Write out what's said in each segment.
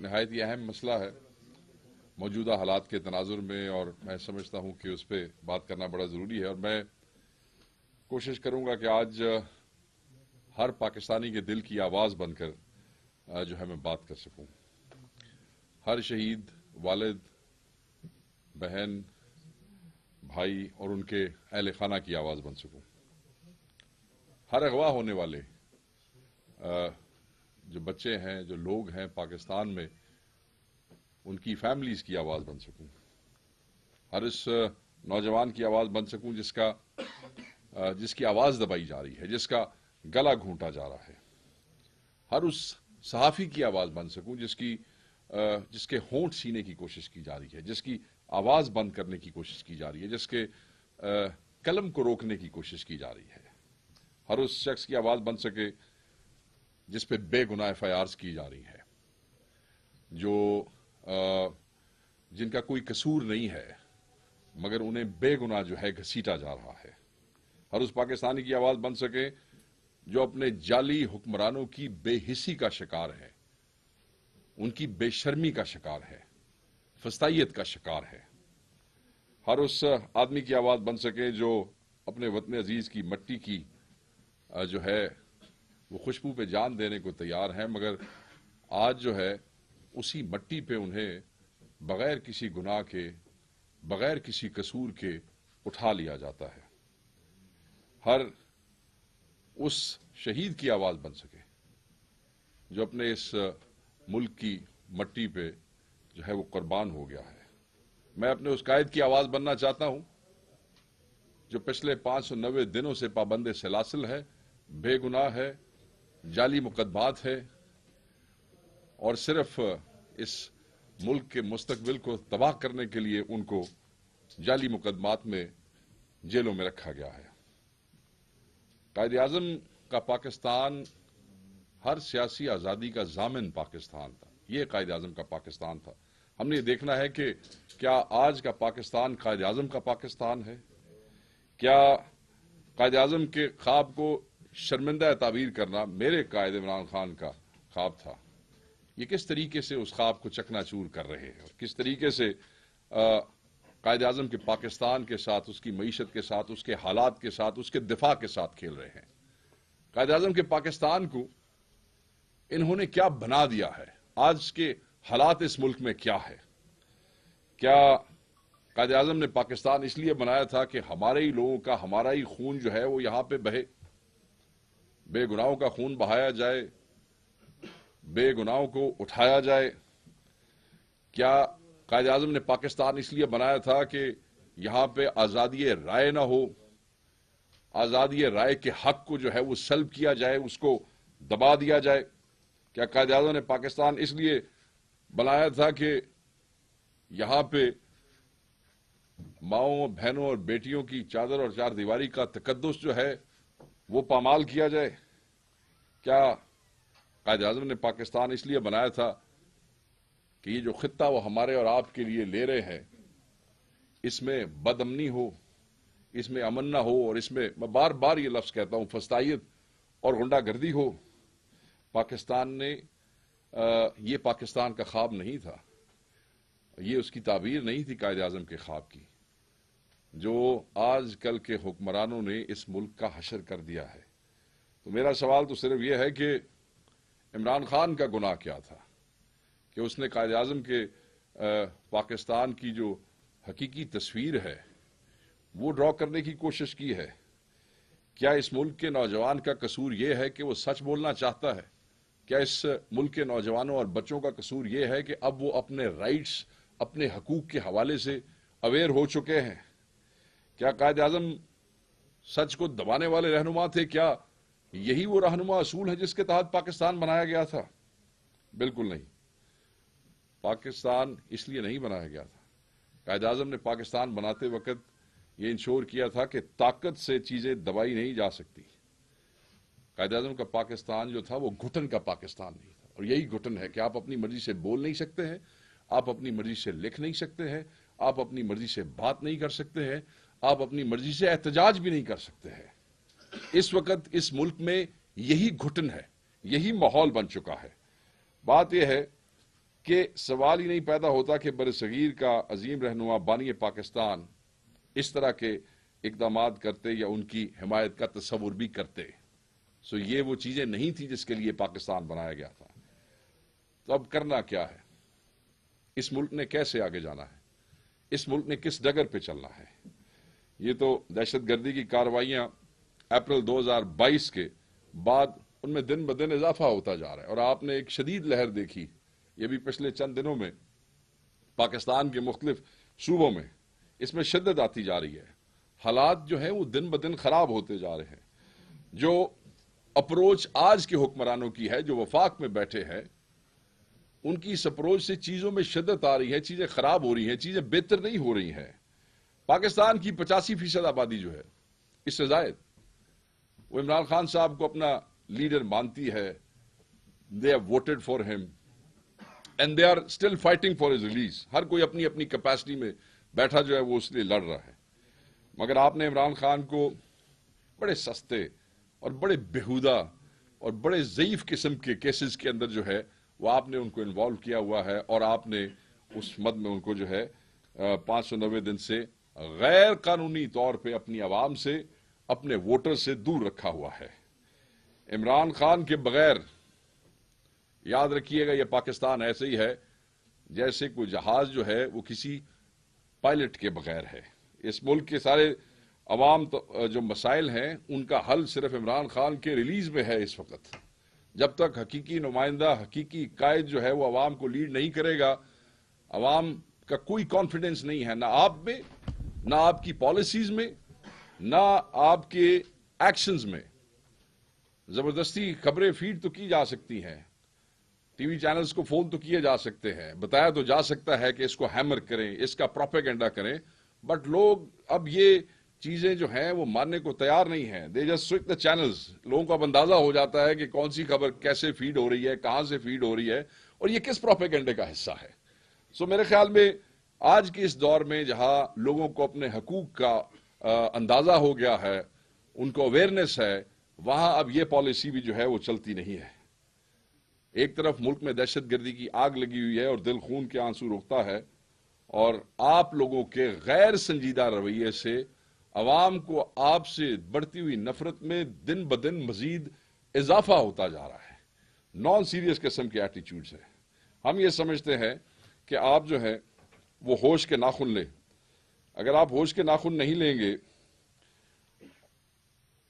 نہایت ہی اہم مسئلہ ہے موجودہ حالات کے تناظر میں، اور میں سمجھتا ہوں کہ اس پہ بات کرنا بڑا ضروری ہے، اور میں کوشش کروں گا کہ آج ہر پاکستانی کے دل کی آواز بن کر جو ہے میں بات کر سکوں، ہر شہید والد، بہن، بھائی اور ان کے اہل خانہ کی آواز بن سکوں، ہر اغوا ہونے والے جو بچے ہیں، جو لوگ ہیں پاکستان میں، ان کی فیملیز کی آواز بن سکوں، ہر اس نوجوان کی آواز بن سکوں جس کی آواز دبائی جا رہی ہے، جس کا گلا گھونٹا جا رہا ہے، ہر اس صحافی کی آواز بن سکوں جس کے ہونٹ سینے کی کوشش کی جا رہی ہے، جس کی آواز بند کرنے کی کوشش کی جا رہی ہے، جس کے قلم کو روکنے کی کوشش کی جا رہی ہے، ہر اس شخص کی آواز بن سکے جس پہ بے گناہ FIRs کی جا رہی ہے، جن کا کوئی قصور نہیں ہے مگر انہیں بے گناہ جو ہے گھسیٹا جا رہا ہے، ہر اس پاکستانی کی آواز بن سکے جو اپنے جعلی حکمرانوں کی بے حسی کا شکار ہے، ان کی بے شرمی کا شکار ہے، فسطائیت کا شکار ہے، ہر اس آدمی کی آواز بن سکے جو اپنے وطن عزیز کی مٹی کی جو ہے وہ خوشبو پہ جان دینے کو تیار ہیں، مگر آج جو ہے اسی مٹی پہ انہیں بغیر کسی گناہ کے، بغیر کسی قصور کے اٹھا لیا جاتا ہے، ہر اس شہید کی آواز بن سکے جو اپنے اس ملک کی مٹی پہ جو ہے وہ قربان ہو گیا ہے۔ میں اپنے اس قائد کی آواز بننا چاہتا ہوں جو پچھلے 590 دنوں سے پابند سلاسل ہے، بے گناہ ہے، جعلی مقدمات ہے، اور صرف اس ملک کے مستقبل کو تباہ کرنے کے لیے ان کو جعلی مقدمات میں جیلوں میں رکھا گیا ہے۔ قائد اعظم کا پاکستان ہر سیاسی آزادی کا ضامن پاکستان تھا، یہ قائد اعظم کا پاکستان تھا۔ ہم نے یہ دیکھنا ہے کہ کیا آج کا پاکستان قائد اعظم کا پاکستان ہے؟ کیا قائد اعظم کے خواب کو شرمندہ تعبیر کرنا میرے قائد عمران خان کا خواب تھا؟ یہ کس طریقے سے اس خواب کو چکنا چور کر رہے ہیں، اور کس طریقے سے قائد اعظم کے پاکستان کے ساتھ، اس کی معیشت کے ساتھ، اس کے حالات کے ساتھ، اس کے دفاع کے ساتھ کھیل رہے ہیں۔ قائد اعظم کے پاکستان کو انہوں نے کیا بنا دیا ہے؟ آج کے حالات اس ملک میں کیا ہے؟ کیا قائد اعظم نے پاکستان اس لیے بنایا تھا کہ ہمارے ہی لوگوں کا، ہمارا ہی خون جو ہے وہ یہاں پہ بہے، بے گناہوں کا خون بہایا جائے، بے گناہوں کو اٹھایا جائے؟ کیا قائد اعظم نے پاکستان اس لیے بنایا تھا کہ یہاں پہ آزادی رائے نہ ہو، آزادی رائے کے حق کو جو ہے وہ سلب کیا جائے، اس کو دبا دیا جائے؟ کیا قائد اعظم نے پاکستان اس لیے بنایا تھا کہ یہاں پہ ماؤں، بہنوں اور بیٹیوں کی چادر اور چار دیواری کا تقدس جو ہے وہ پامال کیا جائے؟ کیا قائد اعظم نے پاکستان اس لیے بنایا تھا کہ یہ جو خطہ وہ ہمارے اور آپ کے لیے لے رہے ہیں، اس میں بد امنی ہو، اس میں امن نہ ہو، اور اس میں بار بار یہ لفظ کہتا ہوں، فسطائیت اور غنڈہ گردی ہو؟ پاکستان نے یہ پاکستان کا خواب نہیں تھا، یہ اس کی تعبیر نہیں تھی قائد اعظم کے خواب کی، جو آج کل کے حکمرانوں نے اس ملک کا حشر کر دیا ہے۔ تو میرا سوال تو صرف یہ ہے کہ عمران خان کا گناہ کیا تھا کہ اس نے قائد اعظم کے پاکستان کی جو حقیقی تصویر ہے وہ ڈرا کرنے کی کوشش کی ہے؟ کیا اس ملک کے نوجوان کا قصور یہ ہے کہ وہ سچ بولنا چاہتا ہے؟ کیا اس ملک کے نوجوانوں اور بچوں کا قصور یہ ہے کہ اب وہ اپنے رائٹس، اپنے حقوق کے حوالے سے اویئر ہو چکے ہیں؟ کیا قائد اعظم سچ کو دبانے والے رہنما تھے؟ کیا یہی وہ رہنما اصول ہے جس کے تحت پاکستان بنایا گیا تھا؟ بالکل نہیں، پاکستان اس لیے نہیں بنایا گیا تھا۔ قائد اعظم نے پاکستان بناتے وقت یہ انشور کیا تھا کہ طاقت سے چیزیں دبائی نہیں جا سکتی۔ قائد اعظم کا پاکستان جو تھا وہ گھٹن کا پاکستان نہیں تھا، اور یہی گھٹن ہے کہ آپ اپنی مرضی سے بول نہیں سکتے ہیں، آپ اپنی مرضی سے لکھ نہیں سکتے ہیں، آپ اپنی مرضی سے بات نہیں کر سکتے ہیں، آپ اپنی مرضی سے احتجاج بھی نہیں کر سکتے ہیں۔ اس وقت اس ملک میں یہی گھٹن ہے، یہی ماحول بن چکا ہے۔ بات یہ ہے کہ سوال ہی نہیں پیدا ہوتا کہ برصغیر کا عظیم رہنما بانی پاکستان اس طرح کے اقدامات کرتے یا ان کی حمایت کا تصور بھی کرتے. سو یہ وہ چیزیں نہیں تھی جس کے لیے پاکستان بنایا گیا تھا. تو اب کرنا کیا ہے؟ اس ملک نے کیسے آگے جانا ہے؟ اس ملک نے کس ڈگر پہ چلنا ہے؟ یہ تو دہشت گردی کی کارروائیاں اپریل 2022 کے بعد ان میں دن بدن اضافہ ہوتا جا رہا ہے، اور آپ نے ایک شدید لہر دیکھی یہ بھی پچھلے چند دنوں میں پاکستان کے مختلف صوبوں میں. اس میں شدت آتی جا رہی ہے. حالات جو ہیں وہ دن بدن خراب ہوتے جا رہے ہیں. جو اپروچ آج کے حکمرانوں کی ہے جو وفاق میں بیٹھے ہیں، ان کی اس اپروچ سے چیزوں میں شدت آ رہی ہے، چیزیں خراب ہو رہی ہیں، چیزیں بہتر نہیں ہو رہی ہیں. پاکستان کی 85% آبادی جو ہے، اس سے زائد، وہ عمران خان صاحب کو اپنا لیڈر مانتی ہے. they have voted for him and they are still fighting for his release. ہر کوئی اپنی اپنی کیپیسٹی میں بیٹھا جو ہے وہ اس لیے لڑ رہا ہے. مگر آپ نے عمران خان کو بڑے سستے اور بڑے بےہودہ اور بڑے ضعیف قسم کے کیسز کے اندر جو ہے وہ آپ نے ان کو انوالو کیا ہوا ہے، اور آپ نے اس مد میں ان کو جو ہے 590 دن سے غیر قانونی طور پہ اپنی عوام سے، اپنے ووٹر سے دور رکھا ہوا ہے. عمران خان کے بغیر یاد رکھیے گا یہ پاکستان ایسے ہی ہے جیسے کوئی جہاز جو ہے وہ کسی پائلٹ کے بغیر ہے. اس ملک کے سارے عوام جو مسائل ہیں ان کا حل صرف عمران خان کے ریلیز میں ہے. اس وقت جب تک حقیقی نمائندہ، حقیقی قائد جو ہے وہ عوام کو لیڈ نہیں کرے گا، عوام کا کوئی کانفیڈنس نہیں ہے، نہ آپ میں، نہ آپ کی پالیسیز میں، نہ آپ کے ایکشنز میں. زبردستی خبریں فیڈ تو کی جا سکتی ہیں، ٹی وی چینلز کو فون تو کیے جا سکتے ہیں، بتایا تو جا سکتا ہے کہ اس کو ہیمر کریں، اس کا پروپیگنڈا کریں، بٹ لوگ اب یہ چیزیں جو ہیں وہ ماننے کو تیار نہیں ہیں. They just switch the channels. لوگوں کو اب اندازہ ہو جاتا ہے کہ کون سی خبر کیسے فیڈ ہو رہی ہے، کہاں سے فیڈ ہو رہی ہے، اور یہ کس پروپیگنڈے کا حصہ ہے. سو میرے خیال میں آج کے اس دور میں جہاں لوگوں کو اپنے حقوق کا اندازہ ہو گیا ہے، ان کو اویئرنیس ہے، وہاں اب یہ پالیسی بھی جو ہے وہ چلتی نہیں ہے. ایک طرف ملک میں دہشت گردی کی آگ لگی ہوئی ہے اور دل خون کے آنسو روکتا ہے، اور آپ لوگوں کے غیر سنجیدہ رویے سے عوام کو آپ سے بڑھتی ہوئی نفرت میں دن بدن مزید اضافہ ہوتا جا رہا ہے. نان سیریس قسم کے ایٹیچیوڈز ہیں. ہم یہ سمجھتے ہیں کہ آپ جو ہے وہ ہوش کے ناخن لیں. اگر آپ ہوش کے ناخن نہیں لیں گے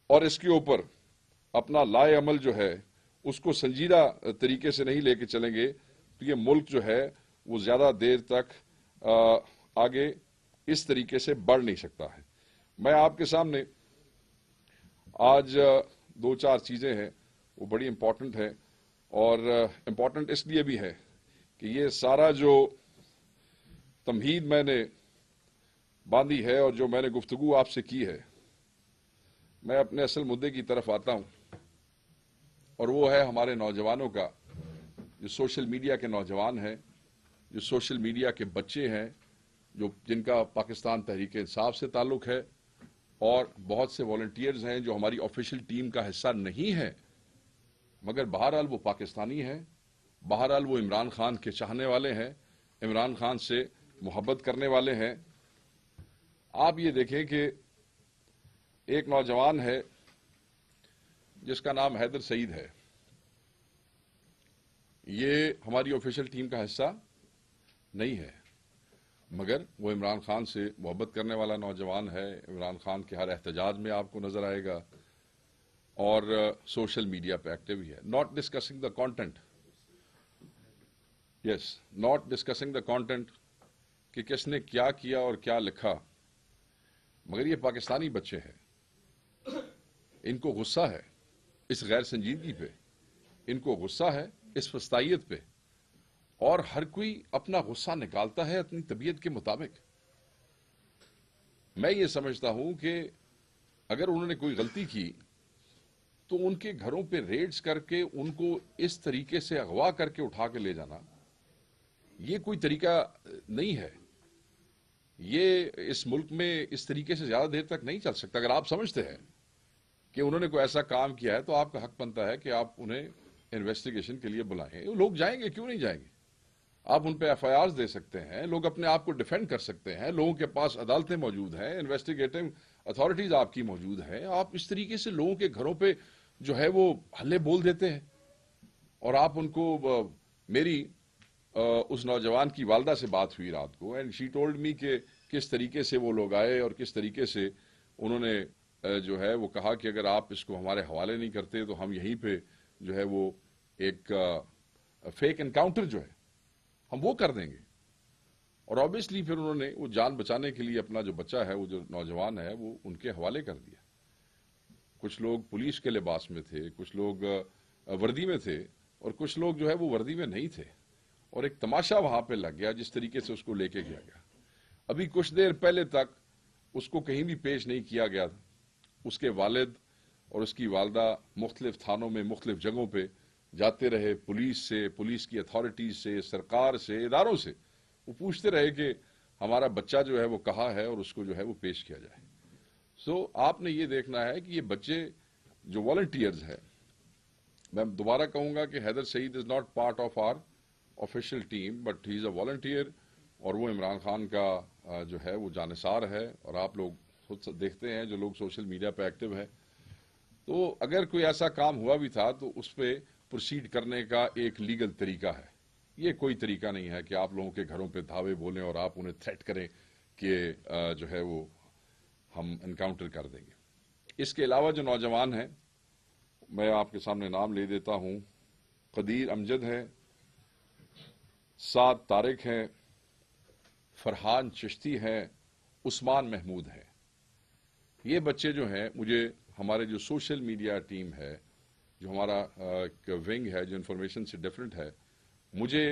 اور اس کے اوپر اپنا لائے عمل جو ہے اس کو سنجیدہ طریقے سے نہیں لے کے چلیں گے تو یہ ملک جو ہے وہ زیادہ دیر تک آگے اس طریقے سے بڑھ نہیں سکتا ہے. میں آپ کے سامنے آج 2-4 چیزیں ہیں وہ بڑی امپورٹنٹ ہیں، اور امپورٹنٹ اس لیے بھی ہے کہ یہ سارا جو تمہید میں نے باندھی ہے اور جو میں نے گفتگو آپ سے کی ہے، میں اپنے اصل مدعے کی طرف آتا ہوں، اور وہ ہے ہمارے نوجوانوں کا، جو سوشل میڈیا کے نوجوان ہیں، جو سوشل میڈیا کے بچے ہیں، جن کا پاکستان تحریک انصاف سے تعلق ہے، اور بہت سے والنٹیئرز ہیں جو ہماری آفیشیل ٹیم کا حصہ نہیں ہیں، مگر بہرحال وہ پاکستانی ہیں، بہرحال وہ عمران خان کے چاہنے والے ہیں، عمران خان سے محبت کرنے والے ہیں. آپ یہ دیکھیں کہ ایک نوجوان ہے جس کا نام حیدر سعید ہے. یہ ہماری آفیشیل ٹیم کا حصہ نہیں ہے، مگر وہ عمران خان سے محبت کرنے والا نوجوان ہے. عمران خان کے ہر احتجاج میں آپ کو نظر آئے گا، اور سوشل میڈیا پہ ایکٹیو ہی ہے. Not discussing the content, yes, not discussing the content کہ کس نے کیا کیا اور کیا لکھا، مگر یہ پاکستانی بچے ہیں، ان کو غصہ ہے اس غیر سنجیدگی پہ، ان کو غصہ ہے اس فسطائیت پہ، اور ہر کوئی اپنا غصہ نکالتا ہے اپنی طبیعت کے مطابق. میں یہ سمجھتا ہوں کہ اگر انہوں نے کوئی غلطی کی تو ان کے گھروں پہ ریڈز کر کے ان کو اس طریقے سے اغوا کر کے اٹھا کے لے جانا، یہ کوئی طریقہ نہیں ہے. یہ اس ملک میں اس طریقے سے زیادہ دیر تک نہیں چل سکتا. اگر آپ سمجھتے ہیں کہ انہوں نے کوئی ایسا کام کیا ہے تو آپ کا حق بنتا ہے کہ آپ انہیں انویسٹیگیشن کے لیے بلائیں. لوگ جائیں گے، کیوں نہیں جائیں گے؟ آپ ان پہ ایف آئی آرز دے سکتے ہیں, لوگ اپنے آپ کو ڈیفینڈ کر سکتے ہیں, لوگوں کے پاس عدالتیں موجود ہیں, انویسٹیگیٹنگ اتھارٹیز آپ کی موجود ہیں. آپ اس طریقے سے لوگوں کے گھروں پہ جو ہے وہ ہلے بول دیتے ہیں, اور آپ ان کو میری اس نوجوان کی والدہ سے بات ہوئی رات کو, اینڈ شی ٹولڈ می کہ کس طریقے سے وہ لوگ آئے اور کس طریقے سے انہوں نے جو ہے وہ کہا کہ اگر آپ اس کو ہمارے حوالے نہیں کرتے تو ہم یہیں پہ جو ہے وہ ایک فیک انکاؤنٹر جو ہے ہم وہ کر دیں گے. اور آبویسلی پھر انہوں نے وہ جان بچانے کے لیے اپنا جو بچہ ہے, وہ جو نوجوان ہے, وہ ان کے حوالے کر دیا. کچھ لوگ پولیس کے لباس میں تھے, کچھ لوگ وردی میں تھے, اور کچھ لوگ جو ہے وہ وردی میں نہیں تھے, اور ایک تماشا وہاں پہ لگ گیا جس طریقے سے اس کو لے کے گیا گیا. ابھی کچھ دیر پہلے تک اس کو کہیں بھی پیش نہیں کیا گیا تھا. اس کے والد اور اس کی والدہ مختلف تھانوں میں مختلف جگہوں پہ جاتے رہے, پولیس سے, پولیس کی اتھارٹیز سے, سرکار سے, اداروں سے وہ پوچھتے رہے کہ ہمارا بچہ جو ہے وہ کہاں ہے اور اس کو جو ہے وہ پیش کیا جائے. سو آپ نے یہ دیکھنا ہے کہ یہ بچے جو والنٹیئرز ہیں, میں دوبارہ کہوں گا کہ Haider Saeed is not part of our official team, but he is a volunteer, اور وہ عمران خان کا جو ہے وہ جانثار ہے. اور آپ لوگ خود دیکھتے ہیں جو لوگ سوشل میڈیا پہ ایکٹیو ہیں, تو اگر کوئی ایسا کام ہوا بھی تھا تو اس پہ پروسیڈ کرنے کا ایک لیگل طریقہ ہے. یہ کوئی طریقہ نہیں ہے کہ آپ لوگوں کے گھروں پہ دھاوے بولیں اور آپ انہیں تھریٹ کریں کہ جو ہے وہ ہم انکاؤنٹر کر دیں گے. اس کے علاوہ جو نوجوان ہیں, میں آپ کے سامنے نام لے دیتا ہوں. قدیر امجد ہے, سعد طارق ہیں, فرحان چشتی ہیں, عثمان محمود ہیں. یہ بچے جو ہیں, مجھے ہمارے جو سوشل میڈیا ٹیم ہے, جو ہمارا ونگ ہے جو انفارمیشن سے ڈیفرنٹ ہے, مجھے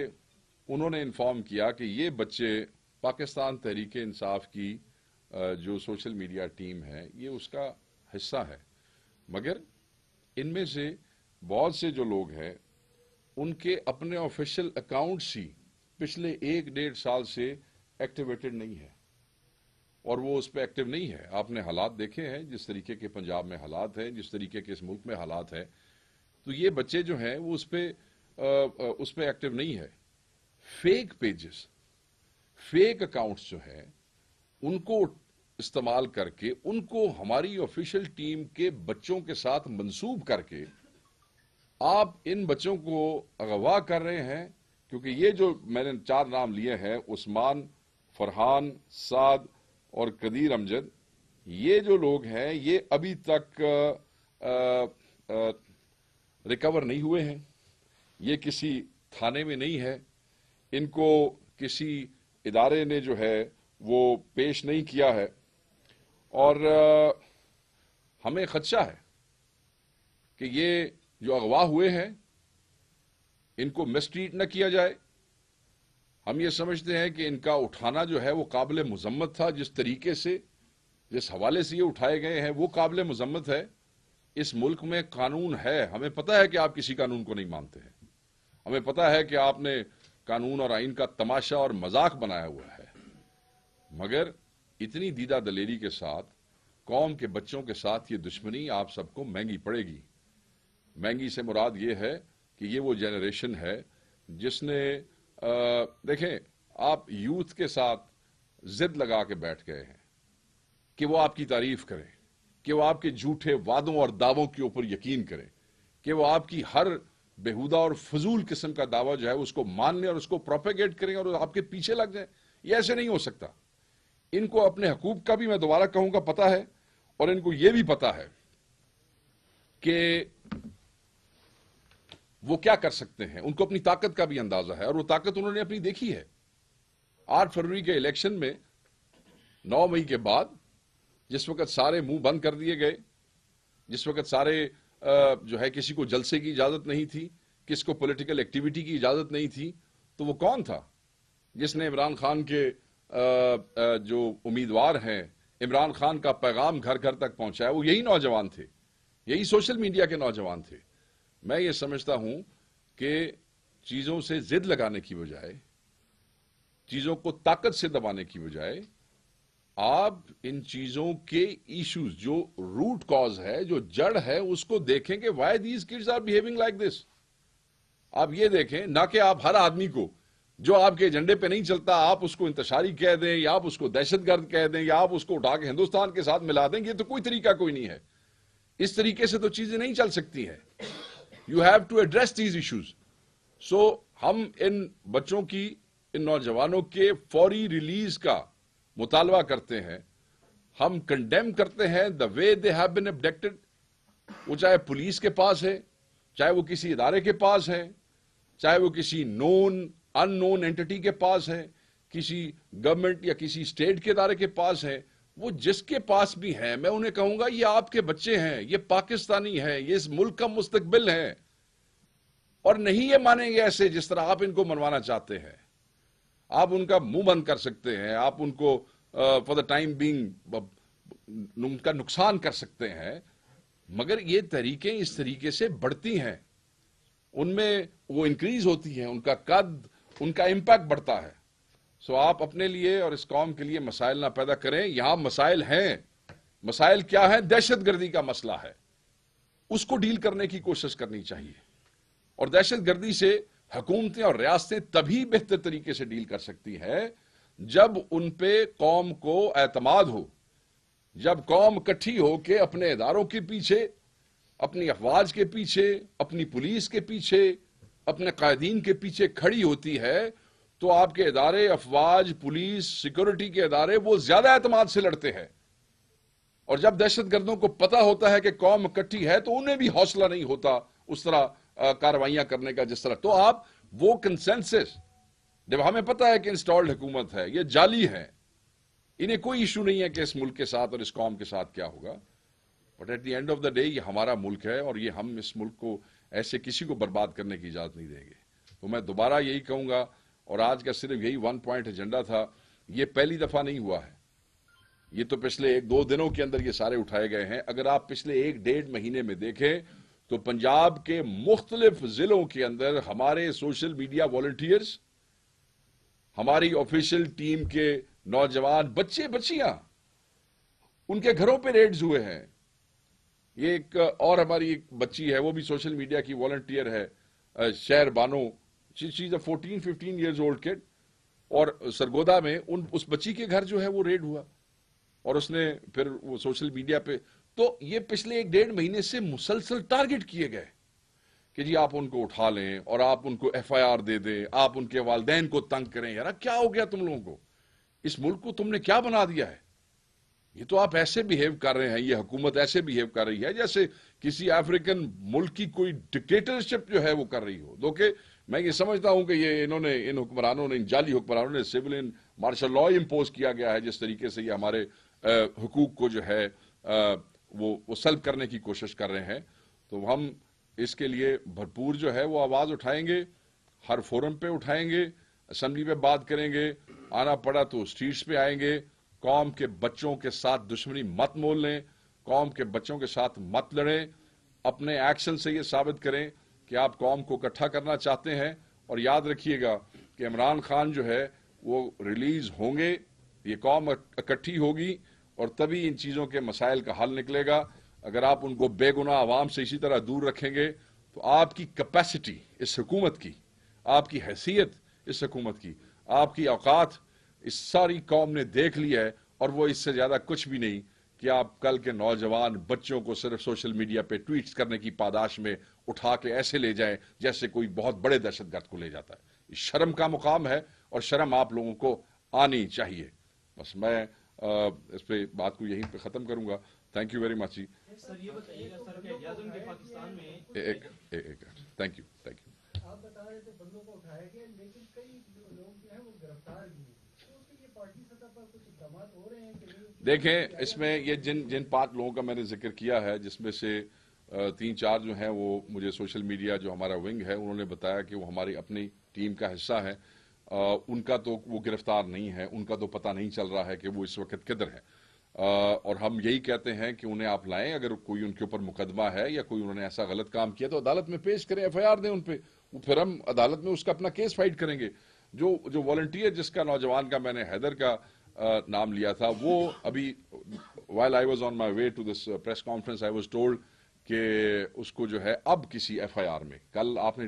انہوں نے انفارم کیا کہ یہ بچے پاکستان تحریک انصاف کی جو سوشل میڈیا ٹیم ہے یہ اس کا حصہ ہے, مگر ان میں سے بہت سے جو لوگ ہیں ان کے اپنے آفیشیل اکاؤنٹس ہی پچھلے 1-1.5 سال سے ایکٹیویٹڈ نہیں ہے, اور وہ اس پہ ایکٹیو نہیں ہے. آپ نے حالات دیکھے ہیں, جس طریقے کے پنجاب میں حالات ہیں, جس طریقے کے اس ملک میں حالات ہیں, تو یہ بچے جو ہیں وہ اس پہ ایکٹیو نہیں ہے. فیک پیجز, فیک اکاؤنٹس جو ہیں ان کو استعمال کر کے, ان کو ہماری آفیشیل ٹیم کے بچوں کے ساتھ منسوب کر کے آپ ان بچوں کو اغوا کر رہے ہیں. کیونکہ یہ جو میں نے 4 نام لیے ہیں, عثمان, فرحان, سعد اور قدیر امجد, یہ جو لوگ ہیں یہ ابھی تک ریکور نہیں ہوئے ہیں, یہ کسی تھانے میں نہیں ہے, ان کو کسی ادارے نے جو ہے وہ پیش نہیں کیا ہے, اور ہمیں خدشہ ہے کہ یہ جو اغوا ہوئے ہیں ان کو مسٹریٹ نہ کیا جائے. ہم یہ سمجھتے ہیں کہ ان کا اٹھانا جو ہے وہ قابل مذمت تھا, جس طریقے سے جس حوالے سے یہ اٹھائے گئے ہیں وہ قابل مذمت ہے. اس ملک میں قانون ہے, ہمیں پتہ ہے کہ آپ کسی قانون کو نہیں مانتے ہیں, ہمیں پتہ ہے کہ آپ نے قانون اور آئین کا تماشا اور مذاق بنایا ہوا ہے, مگر اتنی دیدہ دلیری کے ساتھ قوم کے بچوں کے ساتھ یہ دشمنی آپ سب کو مہنگی پڑے گی. مہنگی سے مراد یہ ہے کہ یہ وہ جنریشن ہے جس نے دیکھیں, آپ یوتھ کے ساتھ ضد لگا کے بیٹھ گئے ہیں کہ وہ آپ کی تعریف کریں, کہ وہ آپ کے جھوٹے وعدوں اور دعووں کے اوپر یقین کریں, کہ وہ آپ کی ہر بےہودہ اور فضول قسم کا دعویٰ جو ہے اس کو مان لیں اور اس کو پروپیگیٹ کریں اور آپ کے پیچھے لگ جائیں. یہ ایسے نہیں ہو سکتا. ان کو اپنے حقوق کا بھی میں دوبارہ کہوں گا پتہ ہے, اور ان کو یہ بھی پتہ ہے کہ وہ کیا کر سکتے ہیں, ان کو اپنی طاقت کا بھی اندازہ ہے, اور وہ طاقت انہوں نے اپنی دیکھی ہے. 8 فروری کے الیکشن میں 9 مئی کے بعد جس وقت سارے منہ بند کر دیے گئے, جس وقت سارے جو ہے کسی کو جلسے کی اجازت نہیں تھی, کس کو پولیٹیکل ایکٹیویٹی کی اجازت نہیں تھی, تو وہ کون تھا جس نے عمران خان کے جو امیدوار ہیں, عمران خان کا پیغام گھر گھر تک پہنچایا؟ وہ یہی نوجوان تھے, یہی سوشل میڈیا کے نوجوان تھے. میں یہ سمجھتا ہوں کہ چیزوں سے ضد لگانے کی بجائے, چیزوں کو طاقت سے دبانے کی بجائے, آپ ان چیزوں کے ایشوز, جو روٹ کاز ہے, جو جڑ ہے, اس کو دیکھیں کہ why these kids are behaving like this. آپ یہ دیکھیں, نہ کہ آپ ہر آدمی کو جو آپ کے ایجنڈے پہ نہیں چلتا آپ اس کو انتشاری کہہ دیں یا آپ اس کو دہشت گرد کہہ دیں یا آپ اس کو اٹھا کے ہندوستان کے ساتھ ملا دیں. یہ تو کوئی طریقہ کوئی نہیں ہے. اس طریقے سے تو چیزیں نہیں چل سکتی ہیں. You have to address these issues. So ہم ان بچوں کی, ان نوجوانوں کے فوری ریلیز کا مطالبہ کرتے ہیں. ہم کنڈیم کرتے ہیں دا وے دے ہیو بین ابڈکٹڈ. وہ چاہے پولیس کے پاس ہے, چاہے وہ کسی ادارے کے پاس ہے, چاہے وہ کسی نون ان نون اینٹی کے پاس ہے, کسی گورنمنٹ یا کسی اسٹیٹ کے ادارے کے پاس ہے. وہ جس کے پاس بھی ہیں میں انہیں کہوں گا یہ آپ کے بچے ہیں, یہ پاکستانی ہیں, یہ اس ملک کا مستقبل ہے, اور نہیں یہ مانیں گے ایسے جس طرح آپ ان کو منوانا چاہتے ہیں. آپ ان کا منہ بند کر سکتے ہیں, آپ ان کو for the time being in کا نقصان کر سکتے ہیں, مگر یہ تحریکیں اس طریقے سے بڑھتی ہیں, ان میں وہ انکریز ہوتی ہیں, ان کا قد, ان کا امپیکٹ بڑھتا ہے. سو آپ اپنے لیے اور اس قوم کے لیے مسائل نہ پیدا کریں. یہاں مسائل ہیں. مسائل کیا ہیں؟ دہشت گردی کا مسئلہ ہے, اس کو ڈیل کرنے کی کوشش کرنی چاہیے. اور دہشت گردی سے حکومتیں اور ریاستیں تبھی بہتر طریقے سے ڈیل کر سکتی ہیں جب ان پہ قوم کو اعتماد ہو, جب قوم اکٹھی ہو کے اپنے اداروں کے پیچھے, اپنی افواج کے پیچھے, اپنی پولیس کے پیچھے, اپنے قائدین کے پیچھے کھڑی ہوتی ہے, تو آپ کے ادارے, افواج, پولیس, سیکورٹی کے ادارے وہ زیادہ اعتماد سے لڑتے ہیں. اور جب دہشت گردوں کو پتا ہوتا ہے کہ قوم اکٹھی ہے تو انہیں بھی حوصلہ نہیں ہوتا اس طرح کارروائیاں کرنے کا جس طرح. تو آپ وہ کنسنسس, جب ہمیں پتا ہے کہ انسٹالڈ حکومت ہے, یہ جعلی ہے, انہیں کوئی ایشو نہیں ہے کہ اس ملک کے ساتھ اور اس قوم کے ساتھ کیا ہوگا, but at the end of the day یہ ہمارا ملک ہے اور یہ ہم اس ملک کو ایسے کسی کو برباد کرنے کی اجازت نہیں دیں گے. تو میں دوبارہ یہی کہوں گا, اور آج کا صرف یہی 1 پوائنٹ ایجنڈا تھا. یہ پہلی دفعہ نہیں ہوا ہے, یہ تو پچھلے 1-2 دنوں کے اندر یہ سارے اٹھائے گئے ہیں. اگر آپ پچھلے 1-1.5 مہینے میں دیکھیں تو پنجاب کے مختلف ضلعوں کے اندر ہمارے سوشل میڈیا والنٹیئرز, ہماری آفیشیل ٹیم کے نوجوان, بچے بچیاں, ان کے گھروں پہ ریڈز ہوئے ہیں. یہ ایک اور ہماری ایک بچی ہے, وہ بھی سوشل میڈیا کی والنٹیئر ہے, شہر بانو, شی از اے 14-15 ایئرز اولڈ کڈ, اور سرگودا میں اس بچی کے گھر جو ہے وہ ریڈ ہوا اور اس نے پھر وہ سوشل میڈیا پہ. تو یہ پچھلے 1-1.5 مہینے سے مسلسل ٹارگٹ کیے گئے کہ جی آپ ان کو اٹھا لیں اور آپ ان کو FIR دے دیں, آپ ان کے والدین کو تنگ کریں. یار کیا ہو گیا تم لوگوں کو؟ اس ملک کو تم نے کیا بنا دیا ہے؟ یہ تو آپ ایسے بہیو کر رہے ہیں, یہ حکومت ایسے بہیو کر رہی ہے جیسے کسی افریقن ملک کی کوئی ڈکٹیٹرشپ جو ہے وہ کر رہی ہو. کہ میں یہ سمجھتا ہوں کہ یہ ان حکمرانوں نے, ان جعلی حکمرانوں نے سیولین مارشل لا امپوز کیا گیا ہے, جس طریقے سے یہ ہمارے حقوق کو جو ہے وہ سلب کرنے کی کوشش کر رہے ہیں. تو ہم اس کے لیے بھرپور جو ہے وہ آواز اٹھائیں گے, ہر فورم پہ اٹھائیں گے, اسمبلی پہ بات کریں گے, آنا پڑا تو اسٹریٹس پہ آئیں گے. قوم کے بچوں کے ساتھ دشمنی مت مول لیں, قوم کے بچوں کے ساتھ مت لڑیں. اپنے ایکشن سے یہ ثابت کریں کہ آپ قوم کو اکٹھا کرنا چاہتے ہیں. اور یاد رکھیے گا کہ عمران خان جو ہے وہ ریلیز ہوں گے, یہ قوم اکٹھی ہوگی اور تبھی ان چیزوں کے مسائل کا حل نکلے گا. اگر آپ ان کو بے گناہ عوام سے اسی طرح دور رکھیں گے تو آپ کی کیپیسٹی اس حکومت کی, آپ کی حیثیت اس حکومت کی, آپ کی اوقات اس ساری قوم نے دیکھ لی ہے, اور وہ اس سے زیادہ کچھ بھی نہیں کہ آپ کل کے نوجوان بچوں کو صرف سوشل میڈیا پہ ٹویٹس کرنے کی پاداش میں اٹھا کے ایسے لے جائیں جیسے کوئی بہت بڑے دہشت گرد کو لے جاتا ہے. یہ شرم کا مقام ہے اور شرم آپ لوگوں کو آنی چاہیے. بس میں اس پہ بات کو یہیں پہ ختم کروں گا. تھینک یو ویری مچ جی. سر یہ بتائیے گا سر کہ اعظم کے پاکستان میں ایک تھینک یو. آپ بتا رہے تھے بندوں کو اٹھایا گیا, لیکن کئی لوگ جو ہیں وہ گرفتار بھی ہیں, تو اس کے لیے پارٹی سطح پر کچھ اقدامات ہو رہے ہیں کہ نہیں؟ دیکھیں اس میں یہ جن 5 لوگوں کا میں نے ذکر کیا ہے, جس میں سے 3-4 جو ہیں وہ مجھے سوشل میڈیا جو ہمارا ونگ ہے انہوں نے بتایا کہ وہ ہماری اپنی ٹیم کا حصہ ہے. ان کا تو وہ گرفتار نہیں ہے, ان کا تو پتہ نہیں چل رہا ہے کہ وہ اس وقت کدھر ہے. اور ہم یہی کہتے ہیں کہ انہیں آپ لائیں, اگر کوئی ان کے اوپر مقدمہ ہے یا کوئی انہوں نے ایسا غلط کام کیا تو عدالت میں پیش کریں, FIR دیں ان پہ, پھر ہم عدالت میں اس کا اپنا کیس فائٹ کریں گے. جو والنٹیئر جس کا نوجوان کا میں نے حیدر کا نام لیا تھا, وہ ابھی while I was on my way to this press conference I was told کہ اس کو جو ہے اب کسی FIR میں, کل آپ نے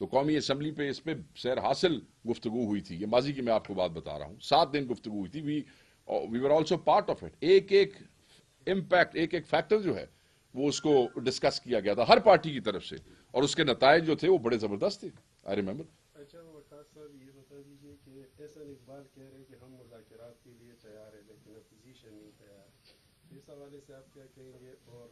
تو قومی اسمبلی پہ اس پہ سیر حاصل گفتگو ہوئی تھی. یہ ماضی کی میں آپ کو بات بتا رہا ہوں, 7 دن گفتگو ہوئی تھی. We were also part of it. ایک ایک امپیکٹ, ایک ایک فیکٹر جو ہے وہ اس کو ڈسکس کیا گیا تھا ہر پارٹی کی طرف سے, اور اس کے نتائج جو تھے وہ بڑے زبردست تھے. I remember. اچھا وقاص صاحب یہ بتا دیجیے کہ احسن اقبال کہہ رہے ہیں کہ ہم مذاکرات کے لیے تیار ہیں لیکن اپوزیشن نہیں تیار. اس حوالے سے آپ کیا کہیں گے؟ اور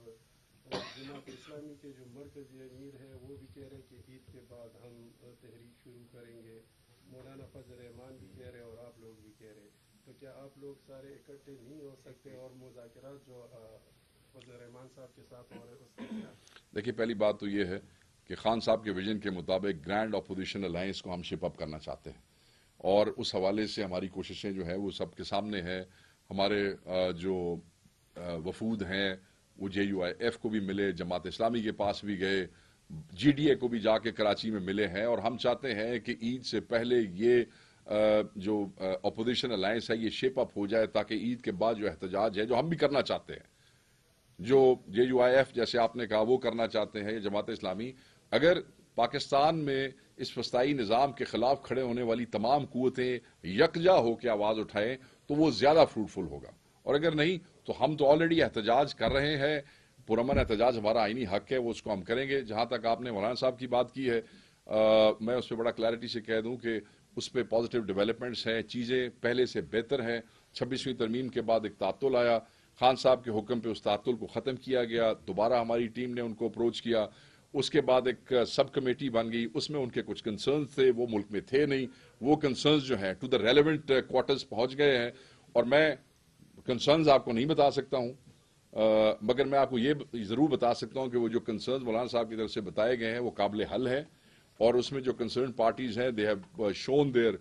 جماعت اسلامی کے جو مرکزی امیر ہیں وہ بھی کہہ رہے ہیں کہ عید کے بعد ہم تحریک شروع کریں گے. مولانا فضل رحمان بھی کہہ رہے ہیں اور آپ لوگ بھی کہہ رہے ہیں. تو کیا آپ لوگ سارے اکٹھے نہیں ہو سکتے؟ اور مذاکرات جو فضل رحمان صاحب کے ساتھ ہو رہے ہیں اس کا کیا؟ دیکھیے, پہلی بات تو یہ ہے کہ خان صاحب کے ویژن کے مطابق گرینڈ اپوزیشن الائنس کو ہم شپ اپ کرنا چاہتے ہیں, اور اس حوالے سے ہماری کوششیں جو ہیں وہ سب کے سامنے ہیں. ہمارے جو وفود ہیں وہ JUIF کو بھی ملے, جماعت اسلامی کے پاس بھی گئے, GDA کو بھی جا کے کراچی میں ملے ہیں, اور ہم چاہتے ہیں کہ عید سے پہلے یہ جو اپوزیشن الائنس ہے یہ شیپ اپ ہو جائے, تاکہ عید کے بعد جو احتجاج ہے جو ہم بھی کرنا چاہتے ہیں, جو JUIF جیسے آپ نے کہا وہ کرنا چاہتے ہیں, جماعت اسلامی, اگر پاکستان میں اس فسطائی نظام کے خلاف کھڑے ہونے والی تمام قوتیں یکجا ہو کے آواز اٹھائیں تو وہ زیادہ فروٹفل ہوگا. اور اگر نہیں تو ہم تو آلریڈی احتجاج کر رہے ہیں, پرامن احتجاج ہمارا آئینی حق ہے, وہ اس کو ہم کریں گے. جہاں تک آپ نے مولانا صاحب کی بات کی ہے, میں اس پہ بڑا کلیئرٹی سے کہہ دوں کہ اس پہ پازیٹیو ڈیولپمنٹس ہیں, چیزیں پہلے سے بہتر ہیں. 26ویں ترمیم کے بعد ایک تعطل آیا, خان صاحب کے حکم پہ اس تعطل کو ختم کیا گیا, دوبارہ ہماری ٹیم نے ان کو اپروچ کیا, اس کے بعد ایک سب کمیٹی بن گئی, اس میں ان کے کچھ کنسرنز تھے, وہ ملک میں تھے نہیں, وہ کنسرنز جو ہیں ٹو دا ریلیونٹ کوارٹرز پہنچ گئے ہیں. اور میں کنسرنز آپ کو نہیں بتا سکتا ہوں, مگر میں آپ کو یہ ضرور بتا سکتا ہوں کہ وہ جو کنسرنز مولانا صاحب کی طرف سے بتائے گئے ہیں وہ قابل حل ہے, اور اس میں جو کنسرن پارٹیز ہیں they have shown their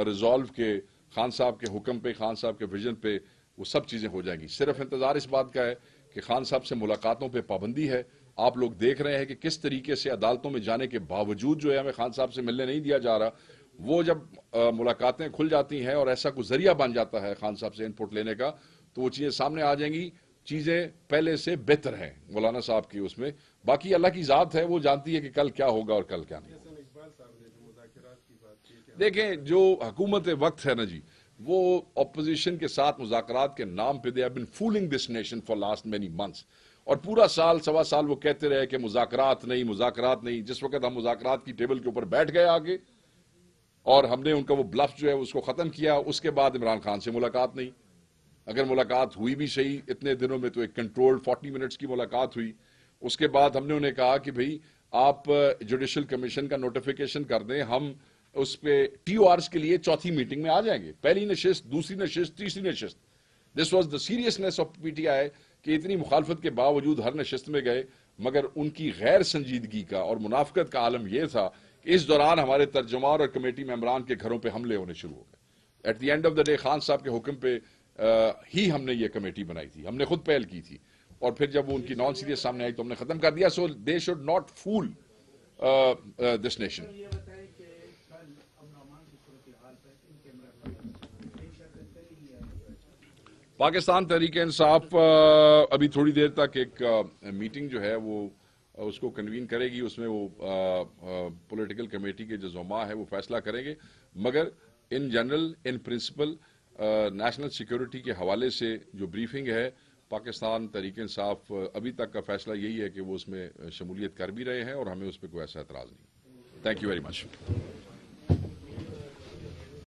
resolve کہ خان صاحب کے حکم پہ, خان صاحب کے ویژن پہ وہ سب چیزیں ہو جائیں گی. صرف انتظار اس بات کا ہے کہ خان صاحب سے ملاقاتوں پہ پابندی ہے. آپ لوگ دیکھ رہے ہیں کہ کس طریقے سے عدالتوں میں جانے کے باوجود جو ہے ہمیں خان صاحب سے ملنے نہیں دیا جا رہا. وہ جب ملاقاتیں کھل جاتی ہیں اور ایسا کوئی ذریعہ بن جاتا ہے خان صاحب سے انپٹ لینے کا, تو وہ چیزیں سامنے آ جائیں گی. چیزیں پہلے سے بہتر ہیں مولانا صاحب کی اس میں. باقی اللہ کی ذات ہے, وہ جانتی ہے کہ کل کیا ہوگا اور کل کیا نہیں. احسن اقبال صاحب نے جو مذاکرات کی بات کی کہ دیکھیں, جو حکومت وقت ہے نا جی, وہ اپوزیشن کے ساتھ مذاکرات کے نام پہ they have been fooling this nation for last many months, اور پورا سال سوا سال وہ کہتے رہے کہ مذاکرات نہیں, مذاکرات نہیں. جس وقت ہم مذاکرات کی ٹیبل کے اوپر بیٹھ گئے آگے اور ہم نے ان کا وہ بلف جو ہے اس کو ختم کیا, اس کے بعد عمران خان سے ملاقات نہیں. اگر ملاقات ہوئی بھی صحیح اتنے دنوں میں تو ایک کنٹرول 40 منٹس کی ملاقات ہوئی. اس کے بعد ہم نے انہیں کہا کہ بھئی آپ جوڈیشل کمیشن کا نوٹیفیکیشن کر دیں, ہم اس پہ TORs کے لیے چوتھی میٹنگ میں آ جائیں گے. پہلی نشست, دوسری نشست, تیسری نشست. This was the seriousness of PTI کہ اتنی مخالفت کے باوجود ہر نشست میں گئے, مگر ان کی غیر سنجیدگی کا اور منافقت کا عالم یہ تھا کہ اس دوران ہمارے ترجمان اور کمیٹی ممبران کے گھروں پہ حملے ہونے شروع ہو گئے. At the end of the day Khan Sahab کے حکم پہ ہی ہم نے یہ کمیٹی بنائی تھی, ہم نے خود پہل کی تھی, اور پھر جب وہ ان کی نان سیریس سامنے آئی تو ہم نے ختم کر دیا. So they should not fool this nation. یہ بتائیں کہ کل امن و امان کی صورتحال پر ان کیمرہ پر ایک شرکت کری ہے. پاکستان تحریک انصاف ابھی تھوڑی دیر تک ایک میٹنگ جو ہے وہ اس کو کنوین کرے گی. اس میں وہ پولیٹیکل کمیٹی کے جو زعماء ہے وہ فیصلہ کریں گے, مگر in general in principle national security کے حوالے سے جو بریفنگ ہے پاکستان تحریک انصاف ابھی تک کا فیصلہ یہی ہے کہ وہ اس میں شمولیت کر بھی رہے ہیں, اور ہمیں اس پہ کوئی ایسا اعتراض نہیں. Thank you very much.